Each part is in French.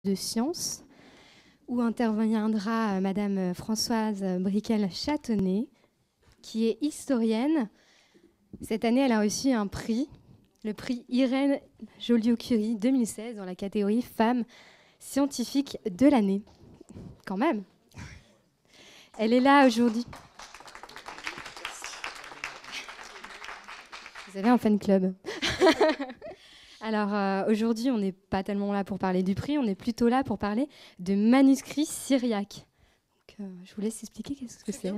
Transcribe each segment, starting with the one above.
de sciences, où interviendra Madame Françoise Briquel-Châtenay, qui est historienne. Cette année, elle a reçu un prix, le prix Irène Joliot-Curie 2016, dans la catégorie Femmes scientifiques de l'année. Quand même. Elle est là aujourd'hui. Vous avez un fan club. Alors, aujourd'hui, on n'est pas tellement là pour parler du prix, on est plutôt là pour parler de manuscrits syriaques. Donc, je vous laisse expliquer qu'est-ce que c'est.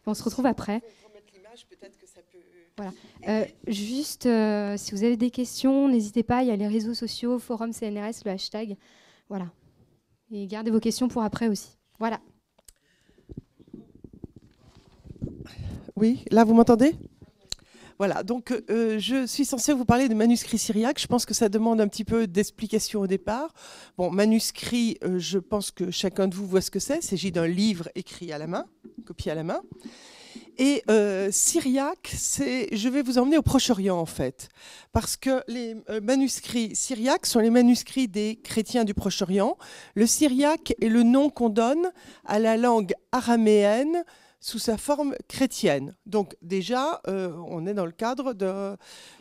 On se retrouve après. Voilà. Juste, si vous avez des questions, n'hésitez pas, il y a les réseaux sociaux, forum CNRS, le hashtag. Voilà. Et gardez vos questions pour après aussi. Voilà. Oui, là, vous m'entendez ? Voilà, donc je suis censée vous parler de manuscrits syriaques. Je pense que ça demande un petit peu d'explication au départ. Bon, manuscrit, je pense que chacun de vous voit ce que c'est. Il s'agit d'un livre écrit à la main, copié à la main. Et syriaque, je vais vous emmener au Proche-Orient en fait, parce que les manuscrits syriaques sont les manuscrits des chrétiens du Proche-Orient. Le syriaque est le nom qu'on donne à la langue araméenne sous sa forme chrétienne. Donc déjà, on est dans le cadre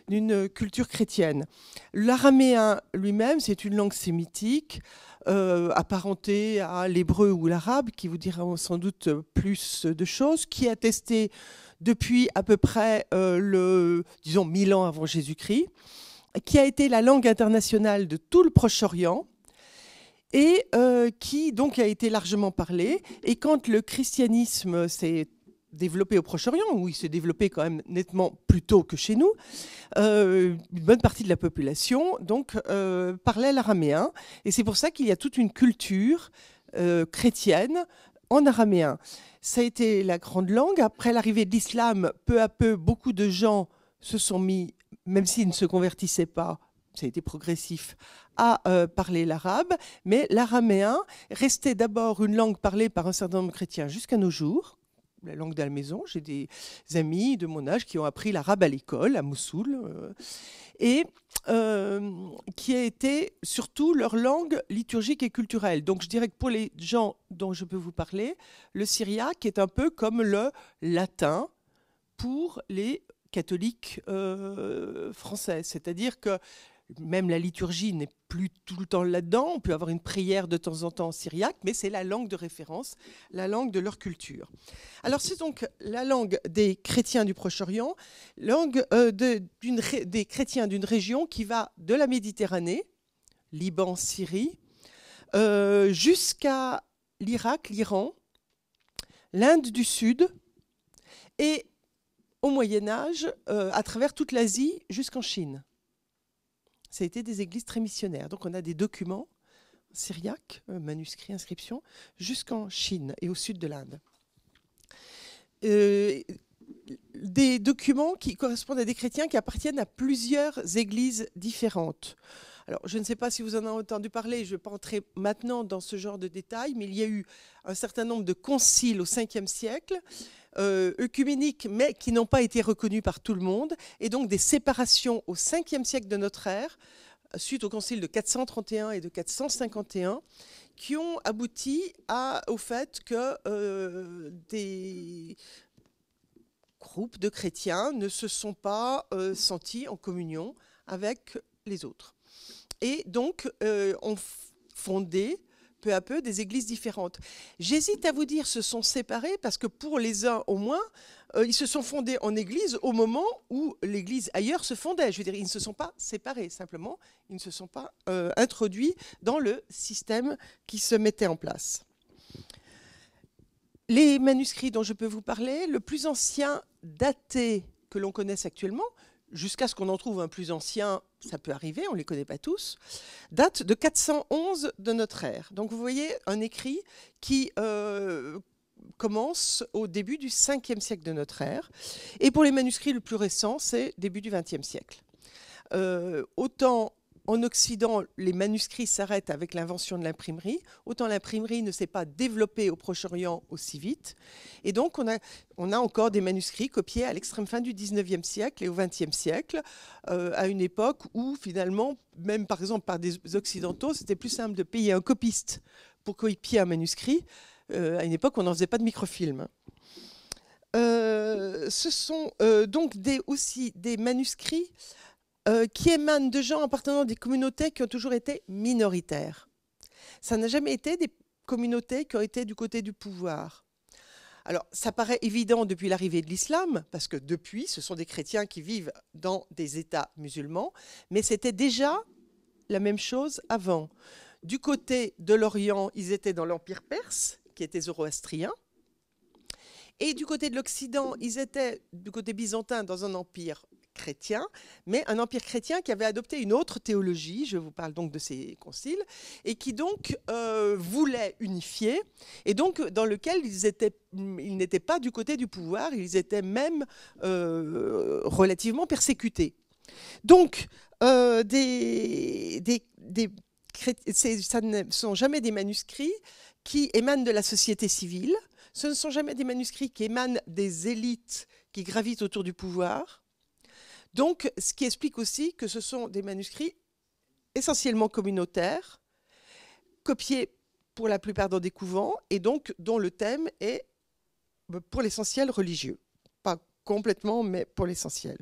d'une culture chrétienne. L'araméen lui-même, c'est une langue sémitique, apparentée à l'hébreu ou l'arabe, qui vous dira sans doute plus de choses, qui est attestée depuis à peu près, disons, 1000 ans avant Jésus-Christ, qui a été la langue internationale de tout le Proche-Orient, et qui donc a été largement parlé. Et quand le christianisme s'est développé au Proche-Orient, où il s'est développé quand même nettement plus tôt que chez nous, une bonne partie de la population donc, parlait l'araméen. Et c'est pour ça qu'il y a toute une culture chrétienne en araméen. Ça a été la grande langue. Après l'arrivée de l'islam, peu à peu, beaucoup de gens se sont mis, même s'ils ne se convertissaient pas, ça a été progressif, à parler l'arabe, mais l'araméen restait d'abord une langue parlée par un certain nombre de chrétiens jusqu'à nos jours, la langue de la maison. J'ai des amis de mon âge qui ont appris l'arabe à l'école, à Mossoul, et qui a été surtout leur langue liturgique et culturelle. Donc je dirais que pour les gens dont je peux vous parler, le syriaque est un peu comme le latin pour les catholiques français, c'est-à-dire que même la liturgie n'est plus tout le temps là-dedans. On peut avoir une prière de temps en temps en syriaque, mais c'est la langue de référence, la langue de leur culture. Alors c'est donc la langue des chrétiens du Proche-Orient, langue des chrétiens d'une région qui va de la Méditerranée, Liban, Syrie, jusqu'à l'Irak, l'Iran, l'Inde du Sud, et au Moyen-Âge, à travers toute l'Asie jusqu'en Chine. Ça a été des églises très missionnaires. Donc on a des documents syriaques, manuscrits, inscriptions, jusqu'en Chine et au sud de l'Inde. Des documents qui correspondent à des chrétiens qui appartiennent à plusieurs églises différentes. Alors, je ne sais pas si vous en avez entendu parler, je ne vais pas entrer maintenant dans ce genre de détails, mais il y a eu un certain nombre de conciles au 5e siècle, œcuméniques, mais qui n'ont pas été reconnus par tout le monde, et donc des séparations au 5e siècle de notre ère, suite au concile de 431 et de 451, qui ont abouti au fait que des groupes de chrétiens ne se sont pas sentis en communion avec les autres. Et donc, ont fondé peu à peu des églises différentes. J'hésite à vous dire se sont séparés parce que pour les uns au moins, ils se sont fondés en église au moment où l'église ailleurs se fondait. Je veux dire, ils ne se sont pas séparés, simplement, ils ne se sont pas introduits dans le système qui se mettait en place. Les manuscrits dont je peux vous parler, le plus ancien daté que l'on connaisse actuellement, jusqu'à ce qu'on en trouve un plus ancien, ça peut arriver, on ne les connaît pas tous, date de 411 de notre ère. Donc vous voyez un écrit qui commence au début du 5e siècle de notre ère. Et pour les manuscrits, le plus récent, c'est début du 20e siècle. Autant en Occident, les manuscrits s'arrêtent avec l'invention de l'imprimerie. Autant l'imprimerie ne s'est pas développée au Proche-Orient aussi vite. Et donc, on a encore des manuscrits copiés à l'extrême fin du 19e siècle et au 20e siècle, à une époque où, finalement, même par exemple par des Occidentaux, c'était plus simple de payer un copiste pour copier un manuscrit. À une époque, on n'en faisait pas de microfilm. Ce sont donc aussi des manuscrits qui émanent de gens appartenant à des communautés qui ont toujours été minoritaires. Ça n'a jamais été des communautés qui ont été du côté du pouvoir. Alors, ça paraît évident depuis l'arrivée de l'islam, parce que depuis, ce sont des chrétiens qui vivent dans des États musulmans, mais c'était déjà la même chose avant. Du côté de l'Orient, ils étaient dans l'Empire perse, qui était zoroastrien, et du côté de l'Occident, ils étaient du côté byzantin dans un empire chrétien, mais un empire chrétien qui avait adopté une autre théologie, je vous parle donc de ces conciles, et qui donc voulait unifier, et donc dans lequel ils n'étaient pas du côté du pouvoir, ils étaient même relativement persécutés. Donc, ça ne sont jamais des manuscrits qui émanent de la société civile, ce ne sont jamais des manuscrits qui émanent des élites qui gravitent autour du pouvoir. Donc, ce qui explique aussi que ce sont des manuscrits essentiellement communautaires, copiés pour la plupart dans des couvents, et donc dont le thème est, pour l'essentiel, religieux. Pas complètement, mais pour l'essentiel.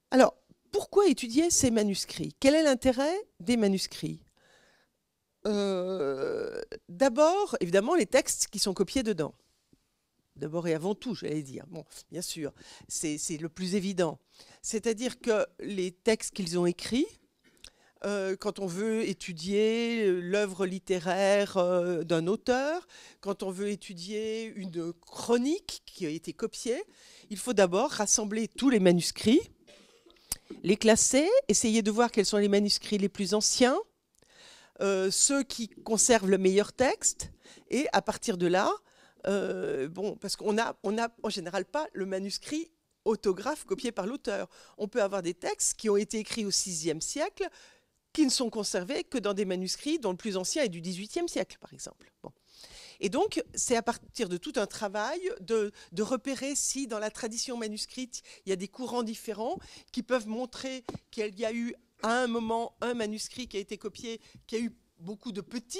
Alors, pourquoi étudier ces manuscrits? Quel est l'intérêt des manuscrits? D'abord, évidemment, les textes qui sont copiés dedans. D'abord et avant tout, j'allais dire. Bon, bien sûr, c'est le plus évident. C'est-à-dire que les textes qu'ils ont écrits, quand on veut étudier l'œuvre littéraire d'un auteur, quand on veut étudier une chronique qui a été copiée, il faut d'abord rassembler tous les manuscrits, les classer, essayer de voir quels sont les manuscrits les plus anciens, ceux qui conservent le meilleur texte, et à partir de là, parce qu'on n'a en général pas le manuscrit autographe copié par l'auteur. On peut avoir des textes qui ont été écrits au VIe siècle, qui ne sont conservés que dans des manuscrits dont le plus ancien est du XVIIIe siècle, par exemple. Bon. Et donc, c'est à partir de tout un travail de repérer si, dans la tradition manuscrite, il y a des courants différents qui peuvent montrer qu'il y a eu, à un moment, un manuscrit qui a été copié, qui a eu beaucoup de petits,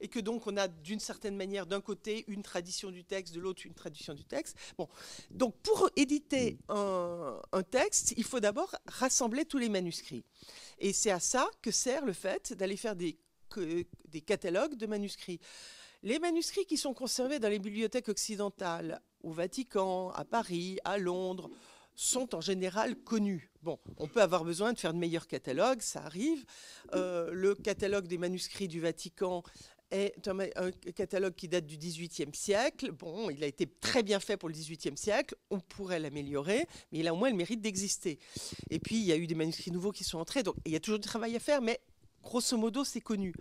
et que donc on a d'une certaine manière d'un côté une tradition du texte, de l'autre une tradition du texte. Bon. Donc pour éditer un texte, il faut d'abord rassembler tous les manuscrits. Et c'est à ça que sert le fait d'aller faire des catalogues de manuscrits. Les manuscrits qui sont conservés dans les bibliothèques occidentales, au Vatican, à Paris, à Londres, sont en général connus. Bon, on peut avoir besoin de faire de meilleurs catalogues, ça arrive. Le catalogue des manuscrits du Vatican est un catalogue qui date du XVIIIe siècle. Bon, il a été très bien fait pour le XVIIIe siècle, on pourrait l'améliorer, mais il a au moins le mérite d'exister. Et puis, il y a eu des manuscrits nouveaux qui sont entrés, donc il y a toujours du travail à faire, mais grosso modo, c'est connu.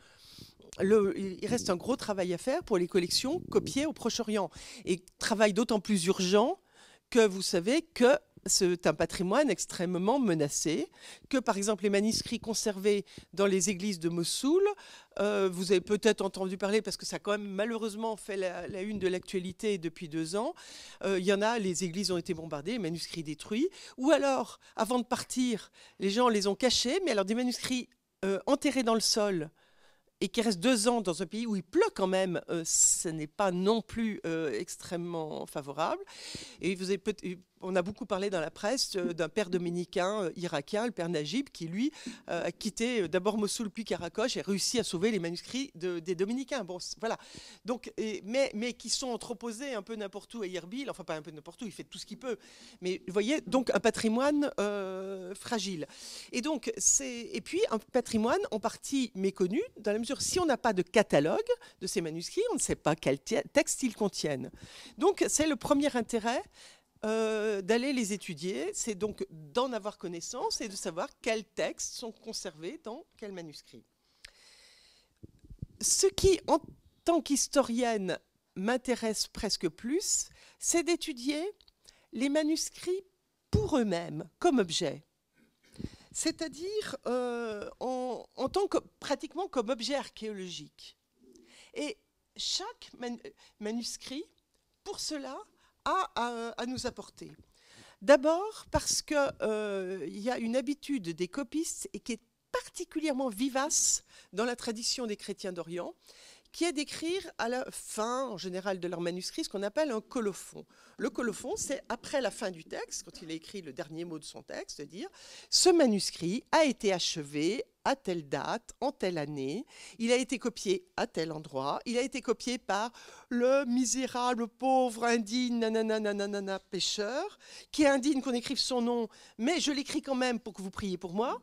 Il reste un gros travail à faire pour les collections copiées au Proche-Orient. Et travail d'autant plus urgent que vous savez que c'est un patrimoine extrêmement menacé, que par exemple les manuscrits conservés dans les églises de Mossoul, vous avez peut-être entendu parler parce que ça a quand même malheureusement fait la une de l'actualité depuis 2 ans, il y en a, les églises ont été bombardées, les manuscrits détruits, ou alors avant de partir, les gens les ont cachés, mais alors des manuscrits enterrés dans le sol, et qui reste 2 ans dans un pays où il pleut quand même, ce n'est pas non plus extrêmement favorable. Et on a beaucoup parlé dans la presse d'un père dominicain irakien, le père Najib, qui lui a quitté d'abord Mossoul puis Karakoche et réussi à sauver les manuscrits des dominicains. Bon, voilà. Donc, mais qui sont entreposés un peu n'importe où à Erbil, enfin pas un peu n'importe où, il fait tout ce qu'il peut. Mais vous voyez, donc un patrimoine fragile. Et puis un patrimoine en partie méconnu, dans la mesure si on n'a pas de catalogue de ces manuscrits, on ne sait pas quel texte ils contiennent. Donc c'est le premier intérêt d'aller les étudier, c'est donc d'en avoir connaissance et de savoir quels textes sont conservés dans quel manuscrit. Ce qui, en tant qu'historienne, m'intéresse presque plus, c'est d'étudier les manuscrits pour eux-mêmes, comme objet. c'est-à-dire en tant que pratiquement comme objet archéologique. Et chaque manuscrit, pour cela, a à nous apporter. D'abord parce qu'il y a une habitude des copistes et qui est particulièrement vivace dans la tradition des chrétiens d'Orient, qui est d'écrire à la fin, en général, de leur manuscrit, ce qu'on appelle un colophon. Le colophon, c'est après la fin du texte, quand il a écrit le dernier mot de son texte, de dire « Ce manuscrit a été achevé à telle date, en telle année, il a été copié à tel endroit, il a été copié par le misérable, pauvre, indigne, nanana, pêcheur, qui est indigne qu'on écrive son nom, mais je l'écris quand même pour que vous priez pour moi. »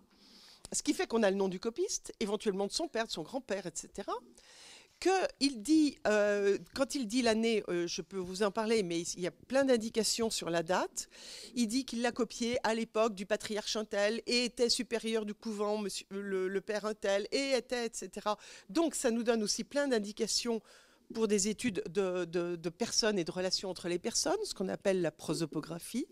Ce qui fait qu'on a le nom du copiste, éventuellement de son père, de son grand-père, etc., qu'il dit, quand il dit l'année, je peux vous en parler, mais il y a plein d'indications sur la date. Il dit qu'il l'a copié à l'époque du patriarche Untel et était supérieur du couvent, le père Untel, et était, etc. Donc ça nous donne aussi plein d'indications pour des études de personnes et de relations entre les personnes, ce qu'on appelle la prosopographie.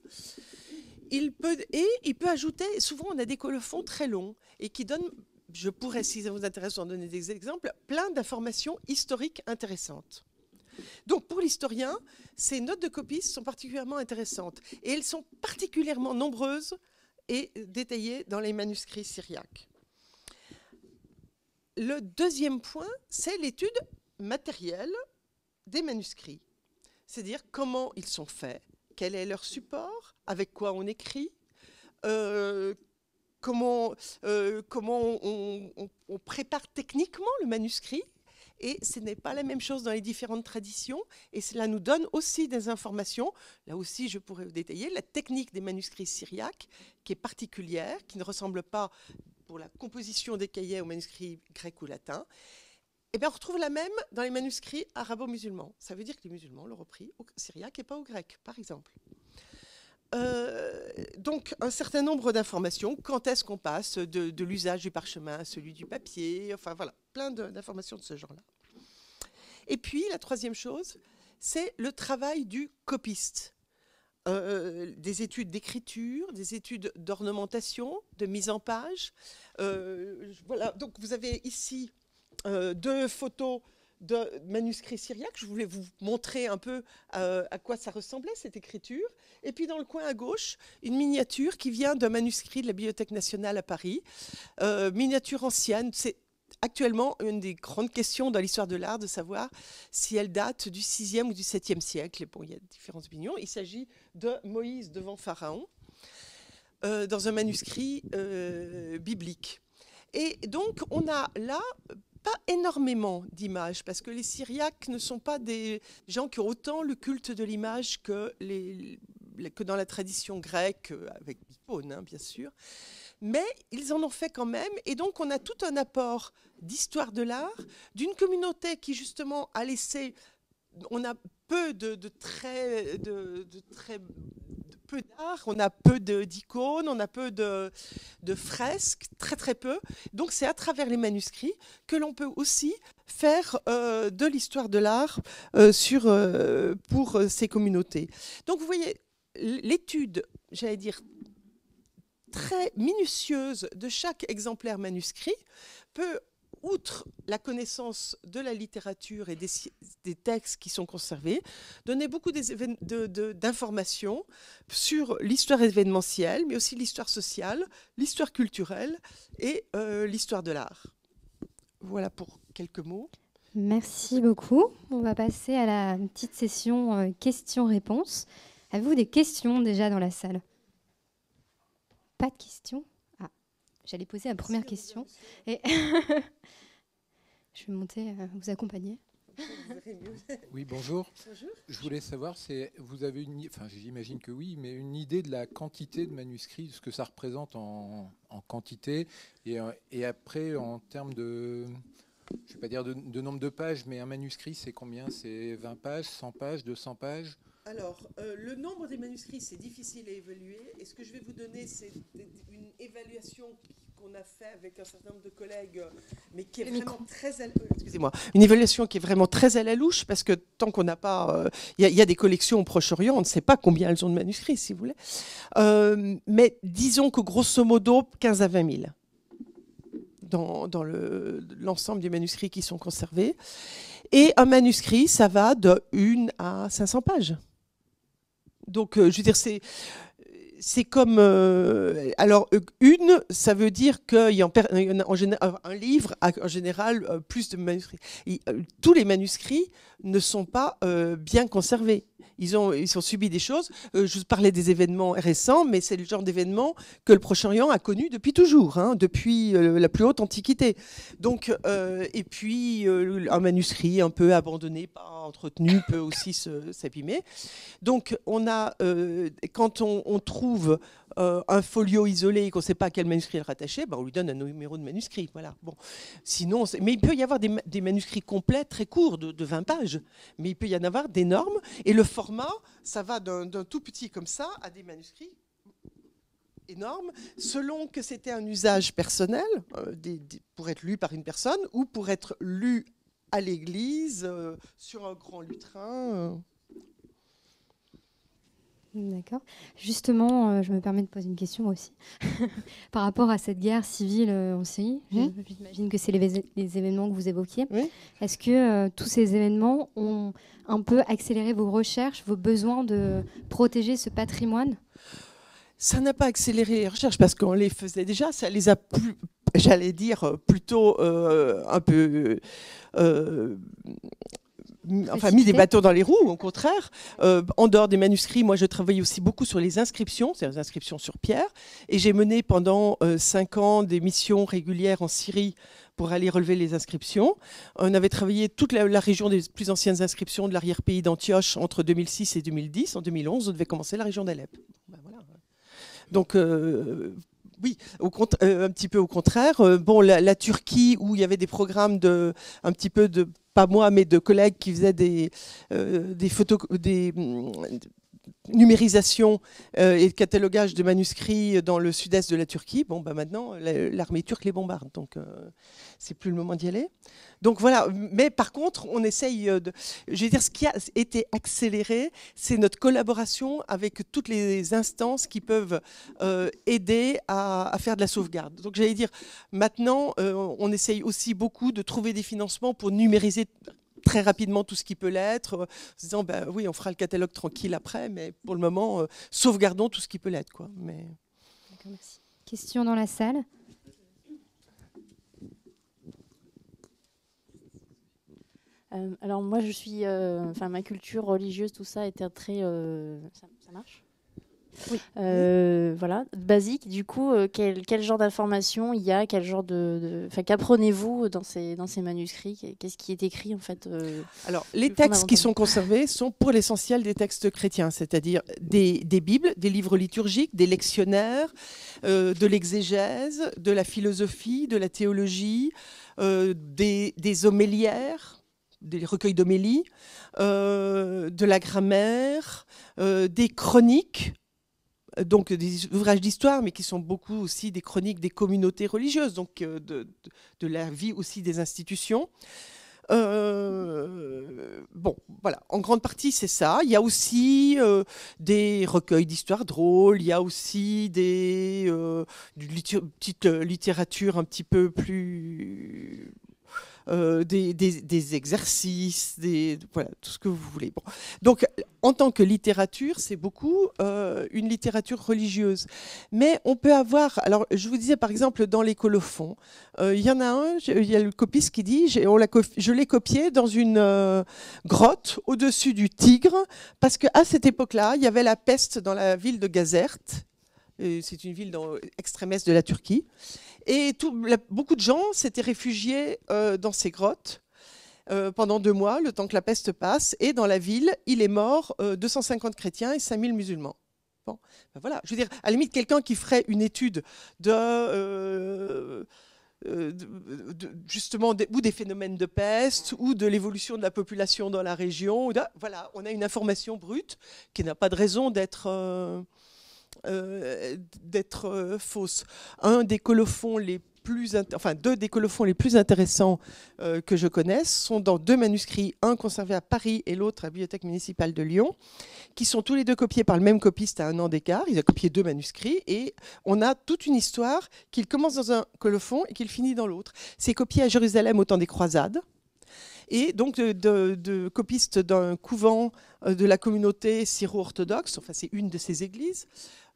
Il peut ajouter, souvent on a des colophons très longs et qui donnent, je pourrais, si ça vous intéresse, en donner des exemples, plein d'informations historiques intéressantes. Donc pour l'historien, ces notes de copistes sont particulièrement intéressantes et elles sont particulièrement nombreuses et détaillées dans les manuscrits syriaques. Le deuxième point, c'est l'étude matérielle des manuscrits, c'est-à-dire comment ils sont faits, quel est leur support, avec quoi on écrit, comment on prépare techniquement le manuscrit. Et ce n'est pas la même chose dans les différentes traditions. Et cela nous donne aussi des informations. Là aussi, je pourrais vous détailler la technique des manuscrits syriaques, qui est particulière, qui ne ressemble pas pour la composition des cahiers aux manuscrits grecs ou latins. Et bien, on retrouve la même dans les manuscrits arabo-musulmans. Ça veut dire que les musulmans l'ont repris au syriaque et pas au grec, par exemple. Donc, un certain nombre d'informations. Quand est-ce qu'on passe de l'usage du parchemin à celui du papier? Enfin, voilà, plein d'informations de ce genre-là. Et puis, la troisième chose, c'est le travail du copiste. Des études d'écriture, des études d'ornementation, de mise en page. Voilà, donc vous avez ici deux photos de manuscrits syriaques. Je voulais vous montrer un peu à quoi ça ressemblait, cette écriture. Et puis dans le coin à gauche, une miniature qui vient d'un manuscrit de la Bibliothèque nationale à Paris. Miniature ancienne, c'est actuellement une des grandes questions dans l'histoire de l'art, de savoir si elle date du 6e ou du 7e siècle. Bon, il y a différentes opinions. Il s'agit de Moïse devant Pharaon, dans un manuscrit biblique. Et donc, on a là pas énormément d'images, parce que les Syriaques ne sont pas des gens qui ont autant le culte de l'image que dans la tradition grecque, avec l'icône, hein, bien sûr. Mais ils en ont fait quand même, et donc on a tout un apport d'histoire de l'art, d'une communauté qui justement a laissé... On a peu peu d'art, on a peu d'icônes, on a peu de fresques, très très peu. Donc c'est à travers les manuscrits que l'on peut aussi faire de l'histoire de l'art pour ces communautés. Donc vous voyez, l'étude, j'allais dire, très minutieuse de chaque exemplaire manuscrit peut, outre la connaissance de la littérature et des textes qui sont conservés, donner beaucoup d'informations sur l'histoire événementielle, mais aussi l'histoire sociale, l'histoire culturelle et l'histoire de l'art. Voilà pour quelques mots. Merci beaucoup. On va passer à la petite session questions-réponses. Avez-vous des questions déjà dans la salle? Pas de questions? Ah, j'allais poser la première question. Et je vais monter, vous accompagner. Oui, bonjour. Bonjour. Je voulais savoir, vous avez j'imagine que oui, mais une idée de la quantité de manuscrits, de ce que ça représente en quantité, et après en termes de, je ne vais pas dire de nombre de pages, mais un manuscrit, c'est combien? C'est 20 pages, 100 pages, 200 pages? Alors, le nombre des manuscrits, c'est difficile à évaluer. Et ce que je vais vous donner, c'est une évaluation qu'on a fait avec un certain nombre de collègues, mais qui est vraiment excusez-moi, une évaluation qui est vraiment très à la louche, parce que tant qu'on n'a pas... Il y a des collections au Proche-Orient, on ne sait pas combien elles ont de manuscrits, si vous voulez. Mais disons que grosso modo, 15 à 20 000 dans l'ensemble des manuscrits qui sont conservés. Et un manuscrit, ça va de 1 à 500 pages. Donc, je veux dire, c'est comme... alors, une, ça veut dire qu'il y a en général, un livre a en général plus de manuscrits. Tous les manuscrits ne sont pas bien conservés. Ils ont subi des choses. Je vous parlais des événements récents, mais c'est le genre d'événements que le Proche-Orient a connu depuis toujours, hein, depuis la plus haute antiquité. Donc, et puis, un manuscrit un peu abandonné, pas entretenu, peut aussi s'abîmer. Donc, on a, quand on trouve un folio isolé et qu'on ne sait pas à quel manuscrit le rattacher, on lui donne un numéro de manuscrit. Voilà. Bon. Sinon, mais il peut y avoir des manuscrits complets très courts, de 20 pages, mais il peut y en avoir d'énormes. Et le format, ça va d'un tout petit comme ça à des manuscrits énormes, selon que c'était un usage personnel, pour être lu par une personne ou pour être lu à l'église, sur un grand lutrin. D'accord. Justement, je me permets de poser une question aussi. Par rapport à cette guerre civile en Syrie, j'imagine que c'est les événements que vous évoquiez. Oui. Est-ce que tous ces événements ont un peu accéléré vos recherches, vos besoins de protéger ce patrimoine ? Ça n'a pas accéléré les recherches parce qu'on les faisait déjà. Ça les a plus, j'allais dire, plutôt un peu... mis des bâtons dans les roues, au contraire. En dehors des manuscrits, moi, je travaille aussi beaucoup sur les inscriptions, c'est-à-dire les inscriptions sur pierre. Et j'ai mené pendant 5 ans des missions régulières en Syrie pour aller relever les inscriptions. On avait travaillé toute la région des plus anciennes inscriptions de l'arrière-pays d'Antioche entre 2006 et 2010. En 2011, on devait commencer la région d'Alep. Ben voilà. Donc... oui, un petit peu au contraire. La Turquie, où il y avait des programmes un petit peu de, pas moi, mais de collègues qui faisaient des numérisations et catalogage de manuscrits dans le sud-est de la Turquie. Maintenant, l'armée turque les bombarde, donc c'est plus le moment d'y aller. Donc voilà, mais par contre, on essaye je veux dire, ce qui a été accéléré, c'est notre collaboration avec toutes les instances qui peuvent aider à faire de la sauvegarde. Donc j'allais dire, maintenant, on essaye aussi beaucoup de trouver des financements pour numériser très rapidement tout ce qui peut l'être, en se disant, oui, on fera le catalogue tranquille après, mais pour le moment, sauvegardons tout ce qui peut l'être, quoi. Mais... D'accord, merci. Question dans la salle. Alors moi, je suis, ma culture religieuse, tout ça était très, ça marche. Oui. Voilà, basique. Du coup, quel genre d'informations il y a, quel genre qu'apprenez-vous dans ces manuscrits? Qu'est-ce qui est écrit en fait Alors, les textes qui sont conservés sont pour l'essentiel des textes chrétiens, c'est-à-dire des Bibles, des livres liturgiques, des lectionnaires, de l'exégèse, de la philosophie, de la théologie, des homélières, des recueils d'homélies, de la grammaire, des chroniques, donc des ouvrages d'histoire, mais qui sont beaucoup aussi des chroniques des communautés religieuses, donc de la vie aussi des institutions. Voilà, en grande partie c'est ça. Il y a aussi des recueils d'histoires drôles, il y a aussi petite littérature un petit peu plus... des exercices, voilà, tout ce que vous voulez. Bon. Donc, en tant que littérature, c'est beaucoup une littérature religieuse. Mais on peut avoir... Alors, je vous disais, par exemple, dans les colophons, il y en a un, il y a le copiste qui dit, je l'ai copié dans une grotte au-dessus du Tigre, parce qu'à cette époque-là, il y avait la peste dans la ville de Gazerte. C'est une ville dans l'extrême est de la Turquie. Et beaucoup de gens s'étaient réfugiés dans ces grottes pendant 2 mois, le temps que la peste passe. Et dans la ville, il est mort 250 chrétiens et 5000 musulmans. Bon, voilà. Je veux dire, à la limite, quelqu'un qui ferait une étude justement ou des phénomènes de peste ou de l'évolution de la population dans la région. Voilà, on a une information brute qui n'a pas de raison d'être fausses. Un des colophons les deux des colophons les plus intéressants que je connaisse sont dans 2 manuscrits, un conservé à Paris et l'autre à la Bibliothèque municipale de Lyon, qui sont tous les 2 copiés par le même copiste à 1 an d'écart. Il a copié 2 manuscrits et on a toute une histoire qu'il commence dans un colophon et qu'il finit dans l'autre. C'est copié à Jérusalem au temps des croisades. Et donc de copiste d'un couvent de la communauté syro-orthodoxe, enfin c'est une de ces églises,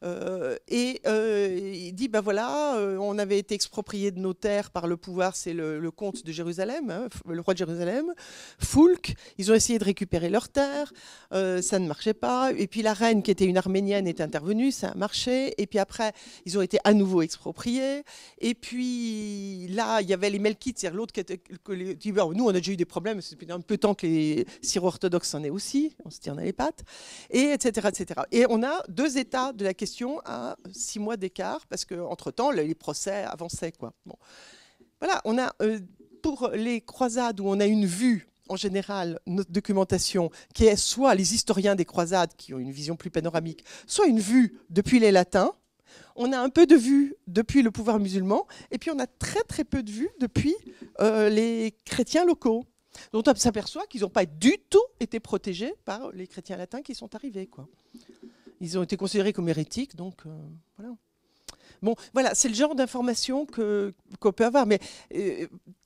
il dit, ben voilà, on avait été exproprié de nos terres par le pouvoir, c'est le comte de Jérusalem, hein, le roi de Jérusalem, Foulk, ils ont essayé de récupérer leurs terres, ça ne marchait pas, et puis la reine qui était une arménienne est intervenue, ça a marché, et puis après ils ont été à nouveau expropriés, et puis là il y avait les Melkites, c'est-à-dire l'autre qui dit, ben, nous on a déjà eu des problèmes, c'est depuis un peu de temps que les syro-orthodoxes en aient aussi, on se tire dans les pattes, et etc., etc. Et on a 2 états de la question à 6 mois d'écart, parce qu'entre-temps, les procès avançaient, quoi. Bon. Voilà, on a, pour les croisades où on a une vue, en général, notre documentation, qui est soit les historiens des croisades, qui ont une vision plus panoramique, soit une vue depuis les latins. On a un peu de vue depuis le pouvoir musulman, et puis on a très très peu de vue depuis les chrétiens locaux, dont on s'aperçoit qu'ils n'ont pas du tout été protégés par les chrétiens latins qui sont arrivés, quoi. Ils ont été considérés comme hérétiques, donc voilà. Bon, voilà, c'est le genre d'informations qu'on peut avoir, mais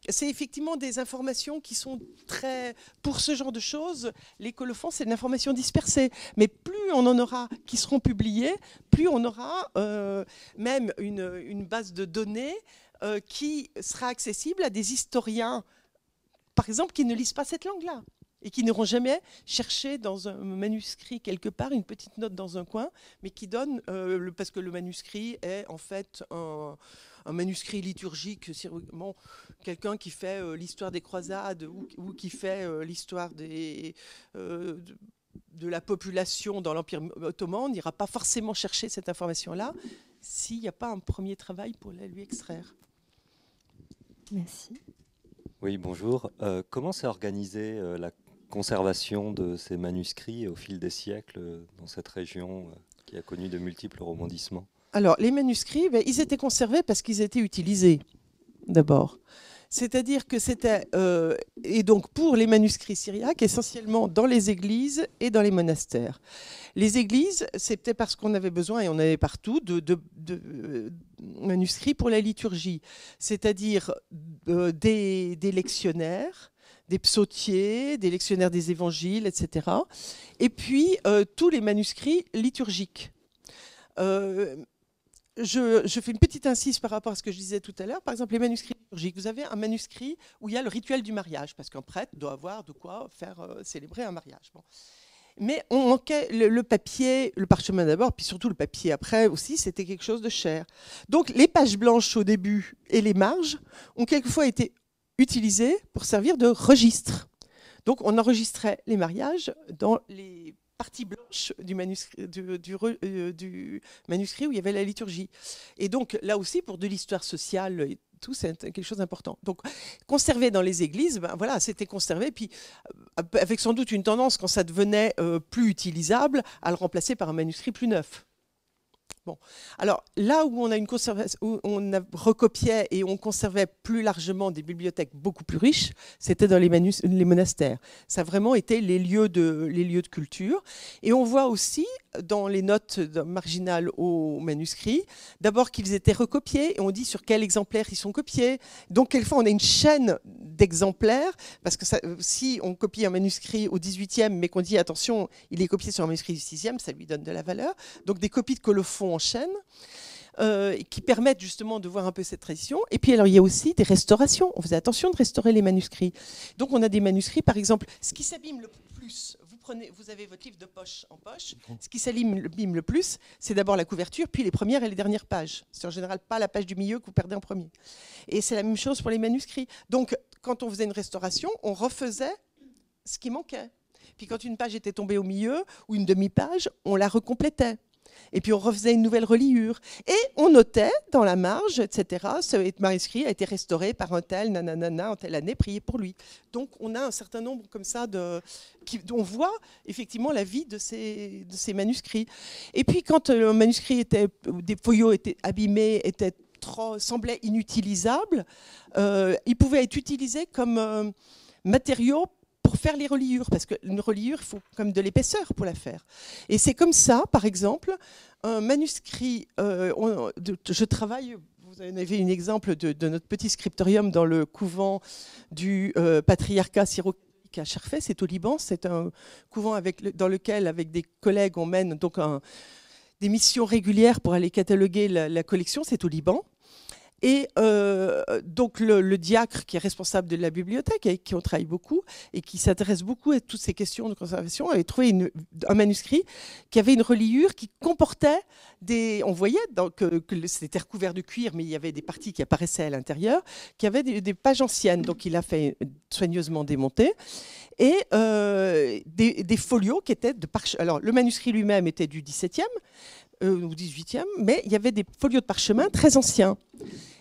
c'est effectivement des informations qui sont très... Pour ce genre de choses, les colophons, c'est de l'information dispersée. Mais plus on en aura qui seront publiées, plus on aura même une base de données qui sera accessible à des historiens, par exemple, qui ne lisent pas cette langue-là, et qui n'auront jamais cherché dans un manuscrit quelque part, une petite note dans un coin, mais qui donne, parce que le manuscrit est en fait un manuscrit liturgique, bon, quelqu'un qui fait l'histoire des croisades ou qui fait l'histoire de la population dans l'Empire ottoman, n'ira pas forcément chercher cette information-là s'il n'y a pas un premier travail pour la lui extraire. Merci. Oui, bonjour. Comment s'est organisée la conservation de ces manuscrits au fil des siècles dans cette région qui a connu de multiples rebondissements? Alors, les manuscrits, ils étaient conservés parce qu'ils étaient utilisés, d'abord. C'est-à-dire que c'était... et donc, pour les manuscrits syriaques, essentiellement dans les églises et dans les monastères. Les églises, c'était parce qu'on avait besoin, et on avait partout, de manuscrits pour la liturgie. C'est-à-dire des lectionnaires, des psautiers, des lectionnaires des évangiles, etc. Et puis, tous les manuscrits liturgiques. Je fais une petite incise par rapport à ce que je disais tout à l'heure. Par exemple, les manuscrits liturgiques. Vous avez un manuscrit où il y a le rituel du mariage, parce qu'un prêtre doit avoir de quoi faire célébrer un mariage. Bon. Mais on manquait le papier, le parchemin d'abord, puis surtout le papier après aussi, c'était quelque chose de cher. Donc, les pages blanches au début et les marges ont quelquefois été utilisées pour servir de registre. Donc, on enregistrait les mariages dans les partie blanche du manuscrit, du manuscrit où il y avait la liturgie. Et donc, là aussi, pour de l'histoire sociale et tout, c'est quelque chose d'important. Donc, conservé dans les églises, ben voilà, c'était conservé, puis avec sans doute une tendance, quand ça devenait plus utilisable, à le remplacer par un manuscrit plus neuf. Bon. Alors là où on a une conservation, où on recopiait et on conservait plus largement des bibliothèques beaucoup plus riches, c'était dans les monastères. Ça a vraiment été les lieux de culture. Et on voit aussi dans les notes marginales aux manuscrits, d'abord qu'ils étaient recopiés et on dit sur quel exemplaire ils sont copiés. Donc quelquefois on a une chaîne d'exemplaires parce que si on copie un manuscrit au 18e mais qu'on dit attention, il est copié sur un manuscrit du 6e, ça lui donne de la valeur. Donc des copies de colophons en chaîne qui permettent justement de voir un peu cette tradition. Et puis alors il y a aussi des restaurations. On faisait attention de restaurer les manuscrits. Donc on a des manuscrits, par exemple, ce qui s'abîme le plus, vous avez votre livre de poche en poche, ce qui s'abîme le plus, c'est d'abord la couverture, puis les premières et les dernières pages. C'est en général pas la page du milieu que vous perdez en premier. Et c'est la même chose pour les manuscrits. Donc quand on faisait une restauration, on refaisait ce qui manquait. Puis quand une page était tombée au milieu, ou une demi-page, on la recomplétait. Et puis on refaisait une nouvelle reliure. Et on notait dans la marge, etc., ce manuscrit a été restauré par un tel, nanana, en telle année, priez pour lui. Donc on a un certain nombre comme ça, on voit effectivement la vie de ces manuscrits. Et puis quand le manuscrit des folios étaient abîmés, semblaient inutilisables, ils pouvaient être utilisés comme matériaux pour faire les reliures, parce qu'une reliure, il faut comme de l'épaisseur pour la faire. Et c'est comme ça, par exemple, un manuscrit, je travaille, vous en avez un exemple de notre petit scriptorium dans le couvent du patriarcat syro-catholique à Cherfès, c'est au Liban, c'est un couvent dans lequel, avec des collègues, on mène donc des missions régulières pour aller cataloguer la collection, c'est au Liban. Et donc le diacre qui est responsable de la bibliothèque, avec qui on travaille beaucoup et qui s'intéresse beaucoup à toutes ces questions de conservation, avait trouvé un manuscrit qui avait une reliure qui comportait on voyait que c'était recouvert de cuir, mais il y avait des parties qui apparaissaient à l'intérieur, qui avaient des pages anciennes. Donc il a fait soigneusement démonter. Et des folios qui étaient de parchemin. Alors le manuscrit lui-même était du XVIIe ou XVIIIe, mais il y avait des folios de parchemin très anciens.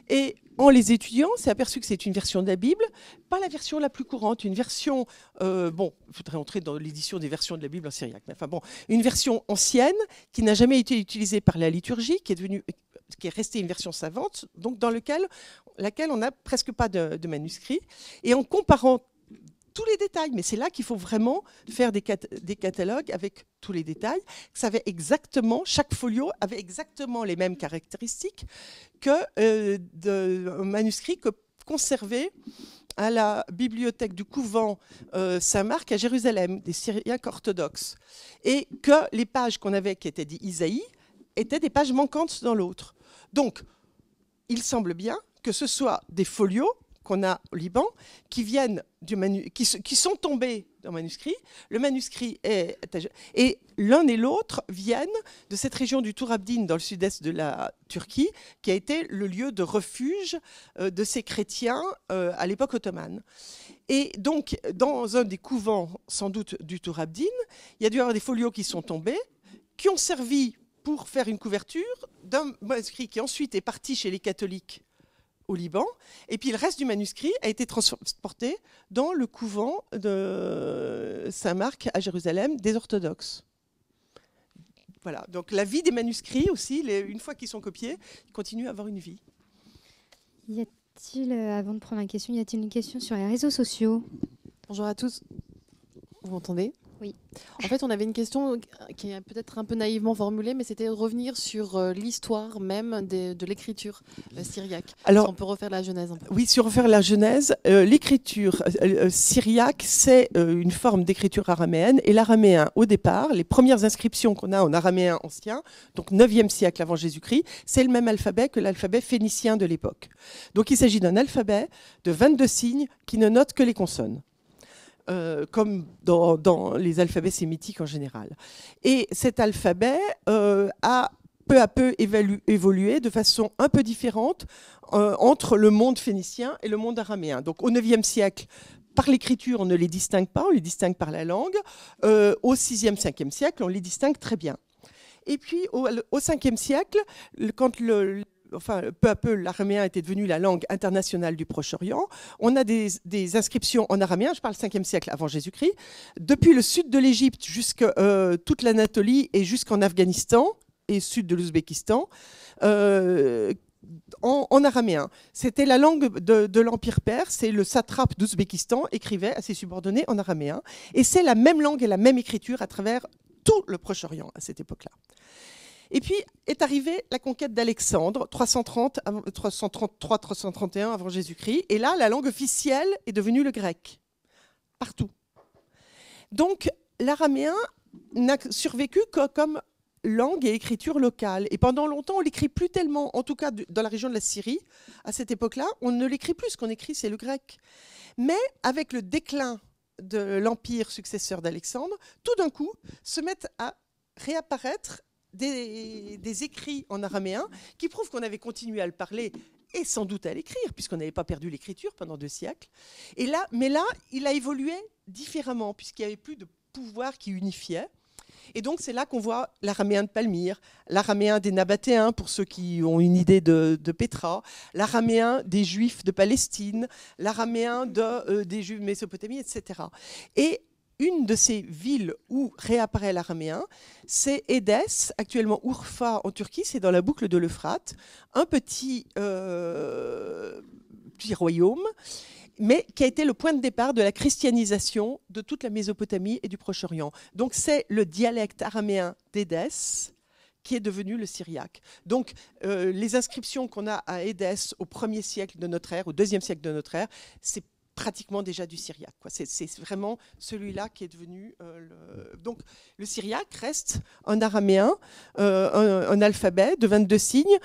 Et en les étudiant, on s'est aperçu que c'est une version de la Bible, pas la version la plus courante, une version, il faudrait entrer dans l'édition des versions de la Bible en syriaque, mais enfin bon, une version ancienne qui n'a jamais été utilisée par la liturgie, qui est restée une version savante, donc dans laquelle on n'a presque pas de manuscrit. Et en comparant tous les détails, mais c'est là qu'il faut vraiment faire des catalogues avec tous les détails. Chaque folio avait exactement les mêmes caractéristiques qu'un manuscrit conservé à la bibliothèque du couvent Saint-Marc à Jérusalem, des Syriaques orthodoxes. Et que les pages qu'on avait, qui étaient dites Isaïe, étaient des pages manquantes dans l'autre. Donc, il semble bien que ce soit des folios qu'on a au Liban, qui sont tombés dans le manuscrit. Le manuscrit et l'un et l'autre viennent de cette région du Tourabdin, dans le sud-est de la Turquie, qui a été le lieu de refuge de ces chrétiens à l'époque ottomane. Et donc, dans un des couvents, sans doute, du Tourabdin, il y a dû y avoir des folios qui sont tombés, qui ont servi pour faire une couverture d'un manuscrit qui ensuite est parti chez les catholiques au Liban, et puis le reste du manuscrit a été transporté dans le couvent de Saint-Marc à Jérusalem des orthodoxes. Voilà, donc la vie des manuscrits aussi, une fois qu'ils sont copiés, ils continuent à avoir une vie. Y a-t-il, avant de prendre la question, y a-t-il une question sur les réseaux sociaux ? Bonjour à tous, vous m'entendez ? Oui. En fait, on avait une question qui est peut-être un peu naïvement formulée, mais c'était de revenir sur l'histoire même de l'écriture syriaque. Alors, si on peut refaire la Genèse un peu. Oui, sur refaire la Genèse, l'écriture syriaque, c'est une forme d'écriture araméenne. Et l'araméen, au départ, les premières inscriptions qu'on a en araméen ancien, donc 9e siècle avant Jésus-Christ, c'est le même alphabet que l'alphabet phénicien de l'époque. Donc il s'agit d'un alphabet de 22 signes qui ne note que les consonnes. Comme dans les alphabets sémitiques en général. Et cet alphabet a peu à peu évolué de façon un peu différente entre le monde phénicien et le monde araméen. Donc au IXe siècle, par l'écriture, on ne les distingue pas, on les distingue par la langue. Au VIe, Ve siècle, on les distingue très bien. Et puis au Ve siècle, quand peu à peu, l'araméen était devenu la langue internationale du Proche-Orient. On a des inscriptions en araméen, je parle 5e siècle avant Jésus-Christ, depuis le sud de l'Égypte jusqu'à toute l'Anatolie et jusqu'en Afghanistan et sud de l'Ouzbékistan, en araméen. C'était la langue de l'Empire perse et le satrape d'Ouzbékistan écrivait à ses subordonnés en araméen. Et c'est la même langue et la même écriture à travers tout le Proche-Orient à cette époque-là. Et puis est arrivée la conquête d'Alexandre, 333-331 avant Jésus-Christ. Et là, la langue officielle est devenue le grec, partout. Donc, l'araméen n'a survécu que comme langue et écriture locale. Et pendant longtemps, on ne l'écrit plus tellement, en tout cas dans la région de la Syrie, à cette époque-là, on ne l'écrit plus. Ce qu'on écrit, c'est le grec. Mais avec le déclin de l'empire successeur d'Alexandre, tout d'un coup, se mettent à réapparaître des écrits en araméen qui prouvent qu'on avait continué à le parler et sans doute à l'écrire, puisqu'on n'avait pas perdu l'écriture pendant 2 siècles. Mais là, il a évolué différemment, puisqu'il n'y avait plus de pouvoir qui unifiait. Et donc, c'est là qu'on voit l'araméen de Palmyre, l'araméen des Nabatéens, pour ceux qui ont une idée de Pétra, l'araméen des Juifs de Palestine, l'araméen des Juifs de Mésopotamie, etc. Et une de ces villes où réapparaît l'araméen, c'est Édesse, actuellement Urfa en Turquie, c'est dans la boucle de l'Euphrate, un petit royaume, mais qui a été le point de départ de la christianisation de toute la Mésopotamie et du Proche-Orient. Donc c'est le dialecte araméen d'Édesse qui est devenu le syriaque. Donc les inscriptions qu'on a à Édesse au 1er siècle de notre ère, au 2e siècle de notre ère, c'est pratiquement déjà du syriaque, quoi. C'est vraiment celui-là qui est devenu... Donc le syriaque reste un araméen, un alphabet de 22 signes,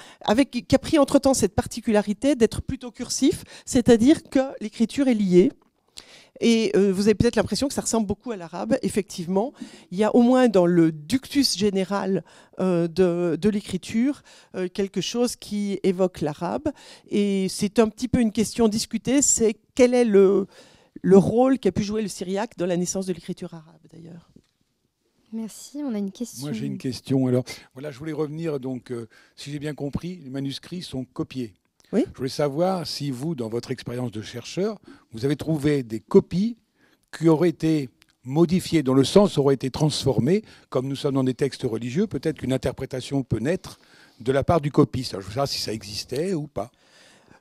qui a pris entre-temps cette particularité d'être plutôt cursif, c'est-à-dire que l'écriture est liée. Et vous avez peut-être l'impression que ça ressemble beaucoup à l'arabe. Effectivement, il y a au moins dans le ductus général de l'écriture quelque chose qui évoque l'arabe. Et c'est un petit peu une question discutée, c'est quel est le rôle qu'a pu jouer le syriaque dans la naissance de l'écriture arabe, d'ailleurs. Merci, on a une question. Moi, j'ai une question. Alors, voilà, je voulais revenir. Donc, si j'ai bien compris, les manuscrits sont copiés. Oui. Je voulais savoir si vous, dans votre expérience de chercheur, vous avez trouvé des copies qui auraient été modifiées, dont le sens aurait été transformé, comme nous sommes dans des textes religieux, peut-être qu'une interprétation peut naître de la part du copiste. Alors, je veux savoir si ça existait ou pas.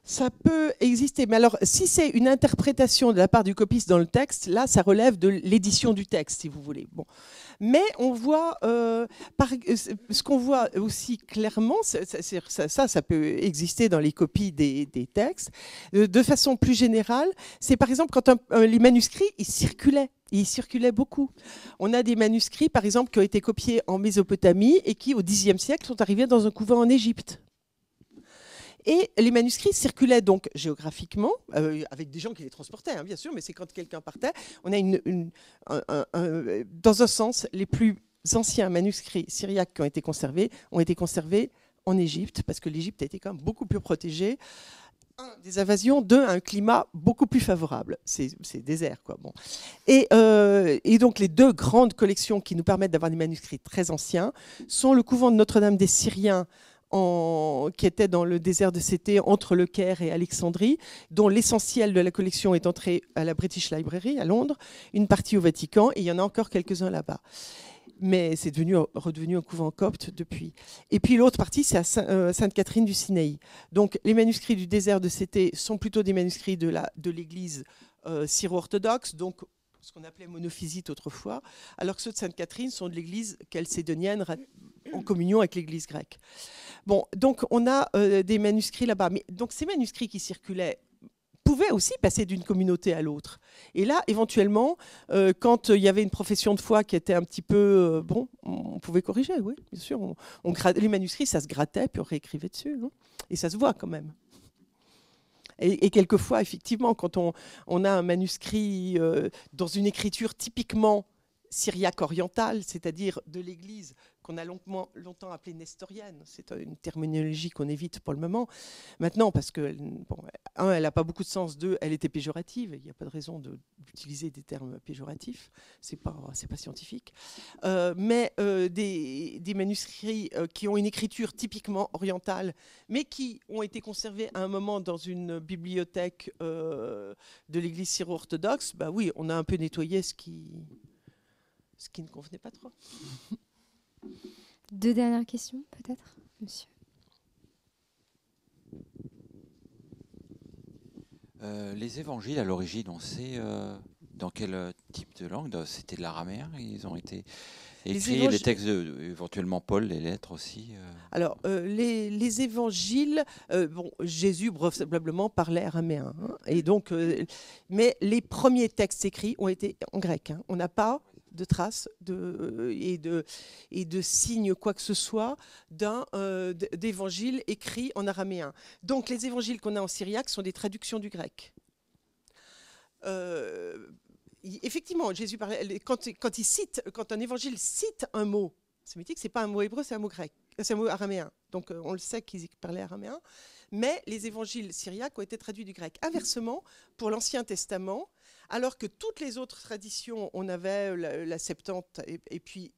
Ça peut exister, mais alors si c'est une interprétation de la part du copiste dans le texte, là ça relève de l'édition du texte, si vous voulez. Bon. Mais on voit, ce qu'on voit aussi clairement, ça peut exister dans les copies des textes, de façon plus générale, c'est par exemple quand les manuscrits, ils circulaient beaucoup. On a des manuscrits, par exemple, qui ont été copiés en Mésopotamie et qui, au Xe siècle, sont arrivés dans un couvent en Égypte. Et les manuscrits circulaient donc géographiquement, avec des gens qui les transportaient, hein, bien sûr, mais c'est quand quelqu'un partait. On a dans un sens, les plus anciens manuscrits syriaques qui ont été conservés en Égypte, parce que l'Égypte a été quand même beaucoup plus protégée. Un, des invasions, deux, un climat beaucoup plus favorable. C'est désert, quoi. Bon. Et donc, les deux grandes collections qui nous permettent d'avoir des manuscrits très anciens sont le couvent de Notre-Dame des Syriens, qui était dans le désert de Sété, entre le Caire et Alexandrie, dont l'essentiel de la collection est entré à la British Library à Londres, une partie au Vatican, et il y en a encore quelques-uns là-bas. Mais c'est redevenu un couvent copte depuis. Et puis l'autre partie, c'est à Sainte-Catherine du Sinaï. Donc les manuscrits du désert de Sété sont plutôt des manuscrits de l'église syro-orthodoxe, donc ce qu'on appelait monophysite autrefois, alors que ceux de Sainte-Catherine sont de l'église chalcédonienne en communion avec l'église grecque. Bon, donc on a des manuscrits là-bas. Mais donc ces manuscrits qui circulaient pouvaient aussi passer d'une communauté à l'autre. Et là, éventuellement, quand il y avait une profession de foi qui était un petit peu... on pouvait corriger, oui, bien sûr. Les manuscrits, ça se grattait, puis on réécrivait dessus. Hein, et ça se voit quand même. Et quelquefois, effectivement, quand on a un manuscrit dans une écriture typiquement syriaque orientale, c'est-à-dire de l'Église qu'on a longtemps appelée nestorienne, c'est une terminologie qu'on évite pour le moment, maintenant parce que, un, elle n'a pas beaucoup de sens, deux, elle était péjorative, il n'y a pas de raison d'utiliser des termes péjoratifs, c'est pas scientifique, mais des manuscrits qui ont une écriture typiquement orientale, mais qui ont été conservés à un moment dans une bibliothèque de l'Église syro-orthodoxe, bah oui, on a un peu nettoyé ce qui ne convenait pas trop. Deux dernières questions, peut-être, monsieur. Les évangiles, à l'origine, on sait dans quel type de langue? C'était de l'araméen? Ils ont été écrits, les textes, éventuellement Paul, les lettres aussi. Alors, les évangiles, Jésus probablement parlait araméen. Hein, et donc, mais les premiers textes écrits ont été en grec. Hein. On n'a pas de traces et de signes quoi que ce soit d'évangiles écrits en araméen. Donc les évangiles qu'on a en syriaque sont des traductions du grec. Effectivement, Jésus parlait, quand un évangile cite un mot sémitique, c'est pas un mot hébreu, c'est un mot grec, c'est un mot araméen. Donc on le sait qu'ils parlaient araméen. Mais les évangiles syriaques ont été traduits du grec. Inversement, pour l'Ancien Testament, alors que toutes les autres traditions, on avait la Septante, et puis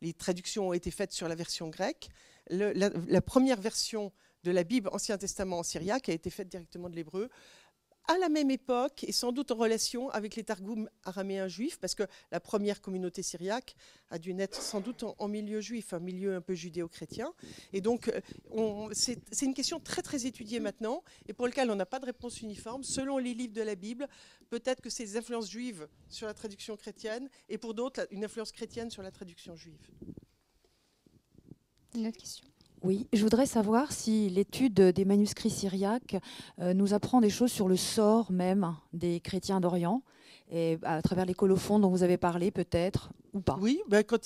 les traductions ont été faites sur la version grecque. La première version de la Bible Ancien Testament en syriaque a été faite directement de l'hébreu, à la même époque, et sans doute en relation avec les Targums araméens juifs, parce que la première communauté syriaque a dû naître sans doute en milieu juif, un milieu un peu judéo-chrétien. Et donc, c'est une question très, très étudiée maintenant, et pour laquelle on n'a pas de réponse uniforme. Selon les livres de la Bible, peut-être que c'est des influences juives sur la traduction chrétienne, et pour d'autres, une influence chrétienne sur la traduction juive. Une autre question ? Oui, je voudrais savoir si l'étude des manuscrits syriaques nous apprend des choses sur le sort même des chrétiens d'Orient, et à travers les colophons dont vous avez parlé peut-être, ou pas. Oui, quand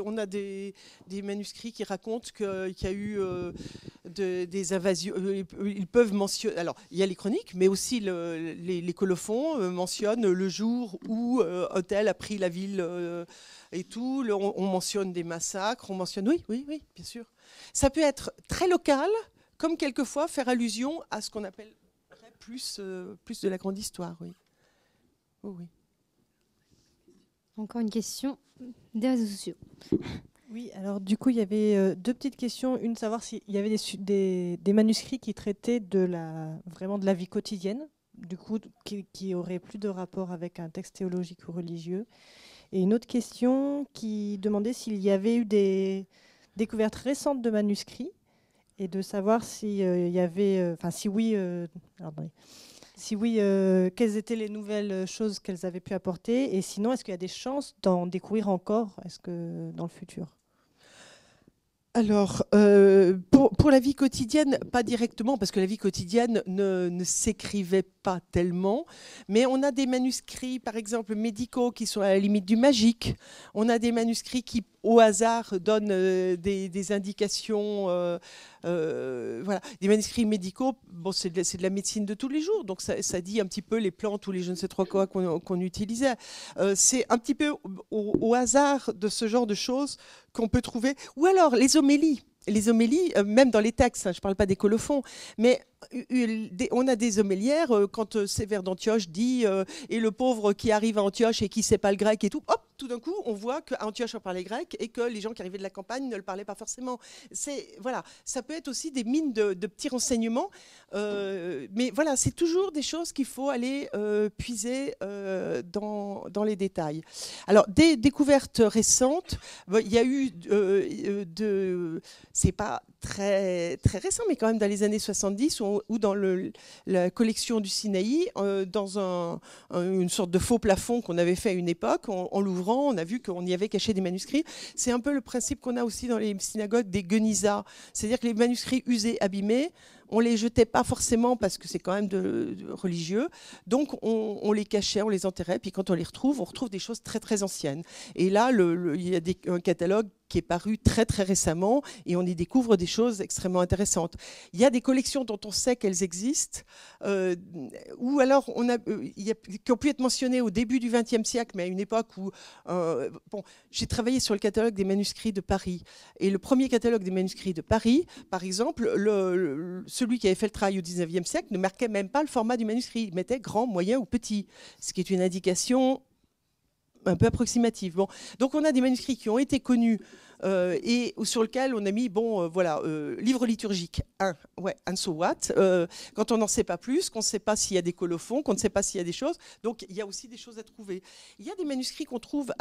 on a des manuscrits qui racontent qu'il y a eu des invasions. Ils peuvent mentionner. Alors, il y a les chroniques, mais aussi les colophons mentionnent le jour où un tel a pris la ville et tout. On mentionne des massacres, on mentionne. Oui, bien sûr. Ça peut être très local, comme quelquefois faire allusion à ce qu'on appelle plus de la grande histoire. Oui. Oh, oui. Encore une question des réseaux sociaux. Oui, alors du coup, il y avait deux petites questions. Une, savoir s'il y avait des manuscrits qui traitaient vraiment de la vie quotidienne, du coup, qui auraient plus de rapport avec un texte théologique ou religieux. Et une autre question qui demandait s'il y avait eu des découvertes récentes de manuscrits et de savoir s'il y avait... si oui... Si oui, quelles étaient les nouvelles choses qu'elles avaient pu apporter, et sinon, est-ce qu'il y a des chances d'en découvrir encore, dans le futur ? Alors, pour la vie quotidienne, pas directement, parce que la vie quotidienne ne s'écrivait pas tellement, mais on a des manuscrits, par exemple, médicaux qui sont à la limite du magique. On a des manuscrits qui, au hasard, donnent des indications. Voilà. Des manuscrits médicaux, bon, c'est de la médecine de tous les jours, donc ça dit un petit peu les plantes ou les je ne sais trop quoi qu'on utilisait. C'est un petit peu au hasard de ce genre de choses qu'on peut trouver. Ou alors les homélies. Les homélies, même dans les textes, je ne parle pas des colophons, mais on a des homélières, quand Sévère d'Antioche dit et le pauvre qui arrive à Antioche et qui ne sait pas le grec et tout, hop, tout d'un coup, on voit qu'à Antioche on parlait grec et que les gens qui arrivaient de la campagne ne le parlaient pas forcément. Voilà, ça peut être aussi des mines de petits renseignements, mais voilà, c'est toujours des choses qu'il faut aller puiser dans les détails. Alors, des découvertes récentes, il y a eu c'est pas très, très récent, mais quand même dans les années 70, ou dans la collection du Sinaï, dans une sorte de faux plafond qu'on avait fait à une époque, en l'ouvrant, on a vu qu'on y avait caché des manuscrits. C'est un peu le principe qu'on a aussi dans les synagogues des guenizas, c'est-à-dire que les manuscrits usés, abîmés, on les jetait pas forcément parce que c'est quand même de religieux, donc on les cachait, on les enterrait, puis quand on les retrouve, on retrouve des choses très très anciennes. Et là, il y a un catalogue qui est paru très très récemment et on y découvre des choses extrêmement intéressantes. Il y a des collections dont on sait qu'elles existent, ou alors qui ont pu être mentionnées au début du XXe siècle, mais à une époque où j'ai travaillé sur le catalogue des manuscrits de Paris. Et le premier catalogue des manuscrits de Paris, par exemple, celui qui avait fait le travail au XIXe siècle ne marquait même pas le format du manuscrit. Il mettait grand, moyen ou petit, ce qui est une indication un peu approximative. Bon. Donc on a des manuscrits qui ont été connus et sur lequel on a mis, livre liturgique, and so what, quand on n'en sait pas plus, qu'on ne sait pas s'il y a des colophons, qu'on ne sait pas s'il y a des choses, donc il y a aussi des choses à trouver. Il y a des manuscrits qu'on trouve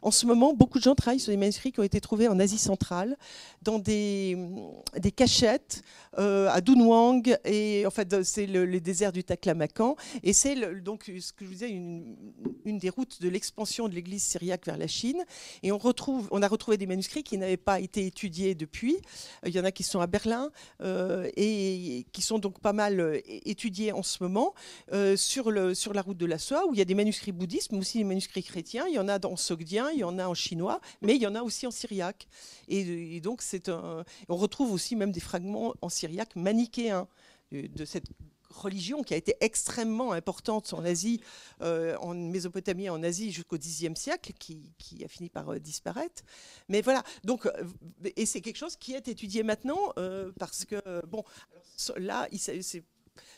en ce moment, beaucoup de gens travaillent sur des manuscrits qui ont été trouvés en Asie centrale, dans des cachettes, à Dunhuang, et en fait c'est le désert du Taklamakan, et c'est donc ce que je vous disais, une des routes de l'expansion de l'église syriaque vers la Chine, et on a retrouvé des manuscrits qui n'avaient pas été étudiés depuis. Il y en a qui sont à Berlin et qui sont donc pas mal étudiés en ce moment sur la route de la soie, où il y a des manuscrits bouddhistes, mais aussi des manuscrits chrétiens. Il y en a en sogdien, il y en a en chinois, mais il y en a aussi en syriaque. Et donc on retrouve aussi même des fragments en syriaque manichéens de cette religion qui a été extrêmement importante en Asie, en Mésopotamie et en Asie jusqu'au Xe siècle, qui a fini par disparaître. Mais voilà, donc, et c'est quelque chose qui est étudié maintenant, parce que, là,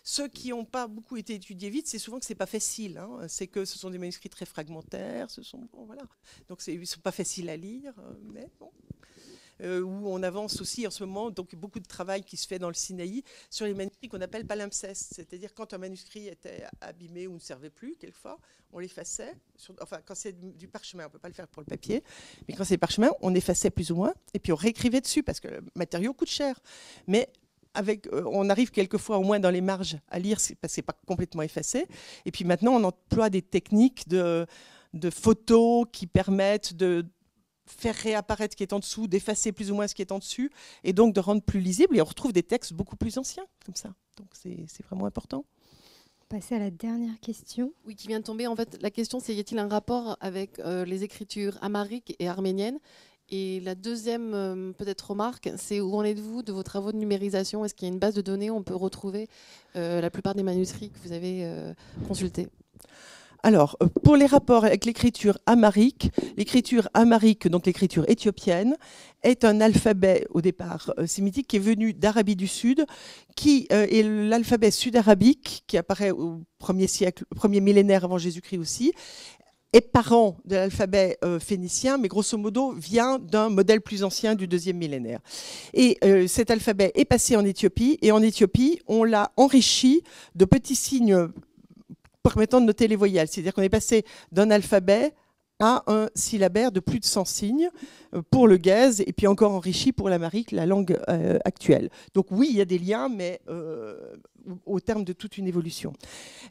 ceux qui n'ont pas beaucoup été étudiés vite, c'est souvent que c'est pas facile. Hein. C'est que ce sont des manuscrits très fragmentaires. Voilà. Donc ils ne sont pas faciles à lire, mais bon. Où on avance aussi en ce moment, donc beaucoup de travail qui se fait dans le Sinaï sur les manuscrits qu'on appelle palimpsestes, c'est-à-dire quand un manuscrit était abîmé ou ne servait plus, quelquefois, on l'effaçait. Enfin, quand c'est du parchemin, on ne peut pas le faire pour le papier, mais quand c'est parchemin, on effaçait plus ou moins, et puis on réécrivait dessus, parce que le matériau coûte cher. Mais on arrive quelquefois au moins dans les marges à lire, parce que ce n'est pas complètement effacé. Et puis maintenant, on emploie des techniques de photos qui permettent de faire réapparaître ce qui est en dessous, d'effacer plus ou moins ce qui est en dessus, et donc de rendre plus lisible. Et on retrouve des textes beaucoup plus anciens, comme ça. Donc c'est vraiment important. Passer à la dernière question. Oui, qui vient de tomber. En fait, la question, c'est y a-t-il un rapport avec les écritures amhariques et arméniennes? Et la deuxième, peut-être, remarque, c'est où en êtes-vous de vos travaux de numérisation? Est-ce qu'il y a une base de données où on peut retrouver la plupart des manuscrits que vous avez consultés? Alors, pour les rapports avec l'écriture amharique, donc l'écriture éthiopienne, est un alphabet au départ sémitique qui est venu d'Arabie du Sud, qui est l'alphabet sud-arabique qui apparaît au 1er siècle, 1er millénaire avant Jésus-Christ aussi, est parent de l'alphabet phénicien, mais grosso modo vient d'un modèle plus ancien du 2e millénaire. Et cet alphabet est passé en Éthiopie, et en Éthiopie, on l'a enrichi de petits signes permettant de noter les voyelles. C'est-à-dire qu'on est passé d'un alphabet à un syllabaire de plus de 100 signes pour le guèze, et puis encore enrichi pour l'amharique, la langue actuelle. Donc oui, il y a des liens, mais au terme de toute une évolution.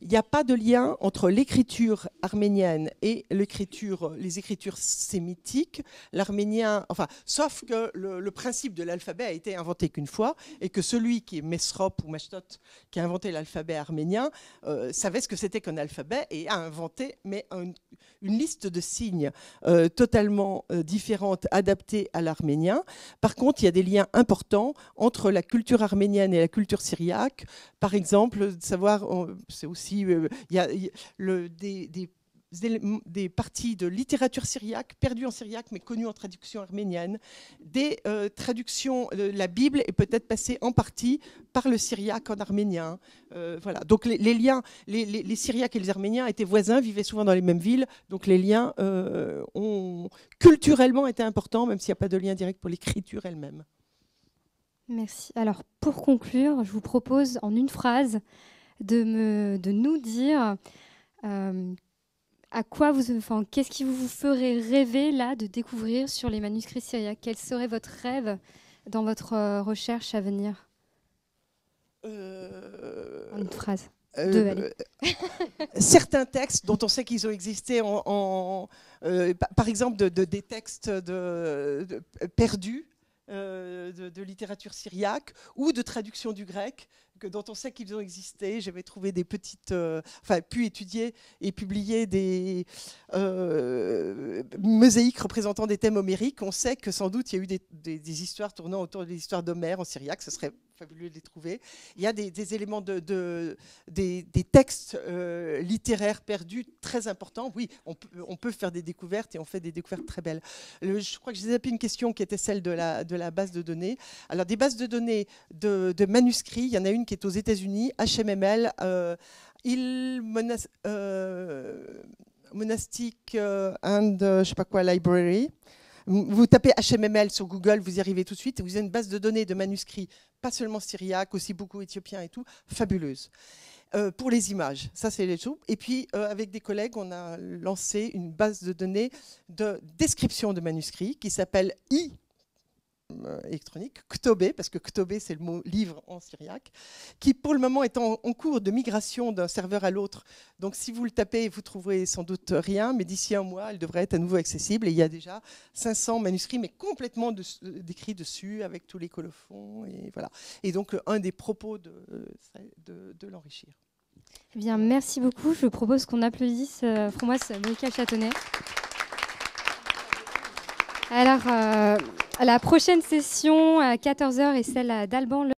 Il n'y a pas de lien entre l'écriture arménienne et les écritures sémitiques. L'arménien, enfin, sauf que le principe de l'alphabet a été inventé qu'une fois, et que celui qui est Mesrop ou Mashtot, qui a inventé l'alphabet arménien, savait ce que c'était qu'un alphabet et a inventé une liste de signes totalement différentes, adaptées à l'arménien. Par contre, il y a des liens importants entre la culture arménienne et la culture syriaque. Par exemple, de savoir, c'est aussi, il y a des parties de littérature syriaque, perdues en syriaque, mais connues en traduction arménienne. Des traductions, la Bible est peut-être passée en partie par le syriaque en arménien. Voilà. Donc les liens, les syriaques et les arméniens étaient voisins, vivaient souvent dans les mêmes villes. Donc les liens ont culturellement été importants, même s'il n'y a pas de lien direct pour l'écriture elle-même. Merci. Alors, pour conclure, je vous propose en une phrase de nous dire qu'est-ce qui vous ferait rêver là de découvrir sur les manuscrits syriaques? Quel serait votre rêve dans votre recherche à venir? En une phrase. Allez. Certains textes dont on sait qu'ils ont existé, par exemple des textes perdus, de littérature syriaque ou de traduction du grec dont on sait qu'ils ont existé. J'avais trouvé des petites, pu étudier et publier des mosaïques représentant des thèmes homériques. On sait que sans doute il y a eu des histoires tournant autour des histoires d'Homère en syriaque. Ce serait fabuleux de les trouver. Il y a des éléments des textes littéraires perdus très importants. Oui, on peut faire des découvertes, et on fait des découvertes très belles. Je crois que j'ai zappé une question qui était celle de la base de données. Alors, des bases de données de manuscrits, il y en a une qui est aux États-Unis, HMML, Monastic and je sais pas quoi Library. Vous tapez HMML sur Google, vous y arrivez tout de suite, et vous avez une base de données de manuscrits, pas seulement syriaques, aussi beaucoup éthiopiens et tout, fabuleuse. Pour les images, ça c'est les choses. Et puis avec des collègues, on a lancé une base de données de description de manuscrits qui s'appelle électronique, Ktobé, parce que Ktobé c'est le mot livre en syriaque, qui pour le moment est en cours de migration d'un serveur à l'autre. Donc si vous le tapez, vous trouverez sans doute rien, mais d'ici un mois, elle devrait être à nouveau accessible. Et il y a déjà 500 manuscrits, mais complètement décrits dessus, avec tous les colophons. Et voilà. Et donc un des propos de l'enrichir. Eh bien, merci beaucoup. Je propose qu'on applaudisse Françoise Briquel-Châtenay. Alors, la prochaine session à 14h est celle d'Alban.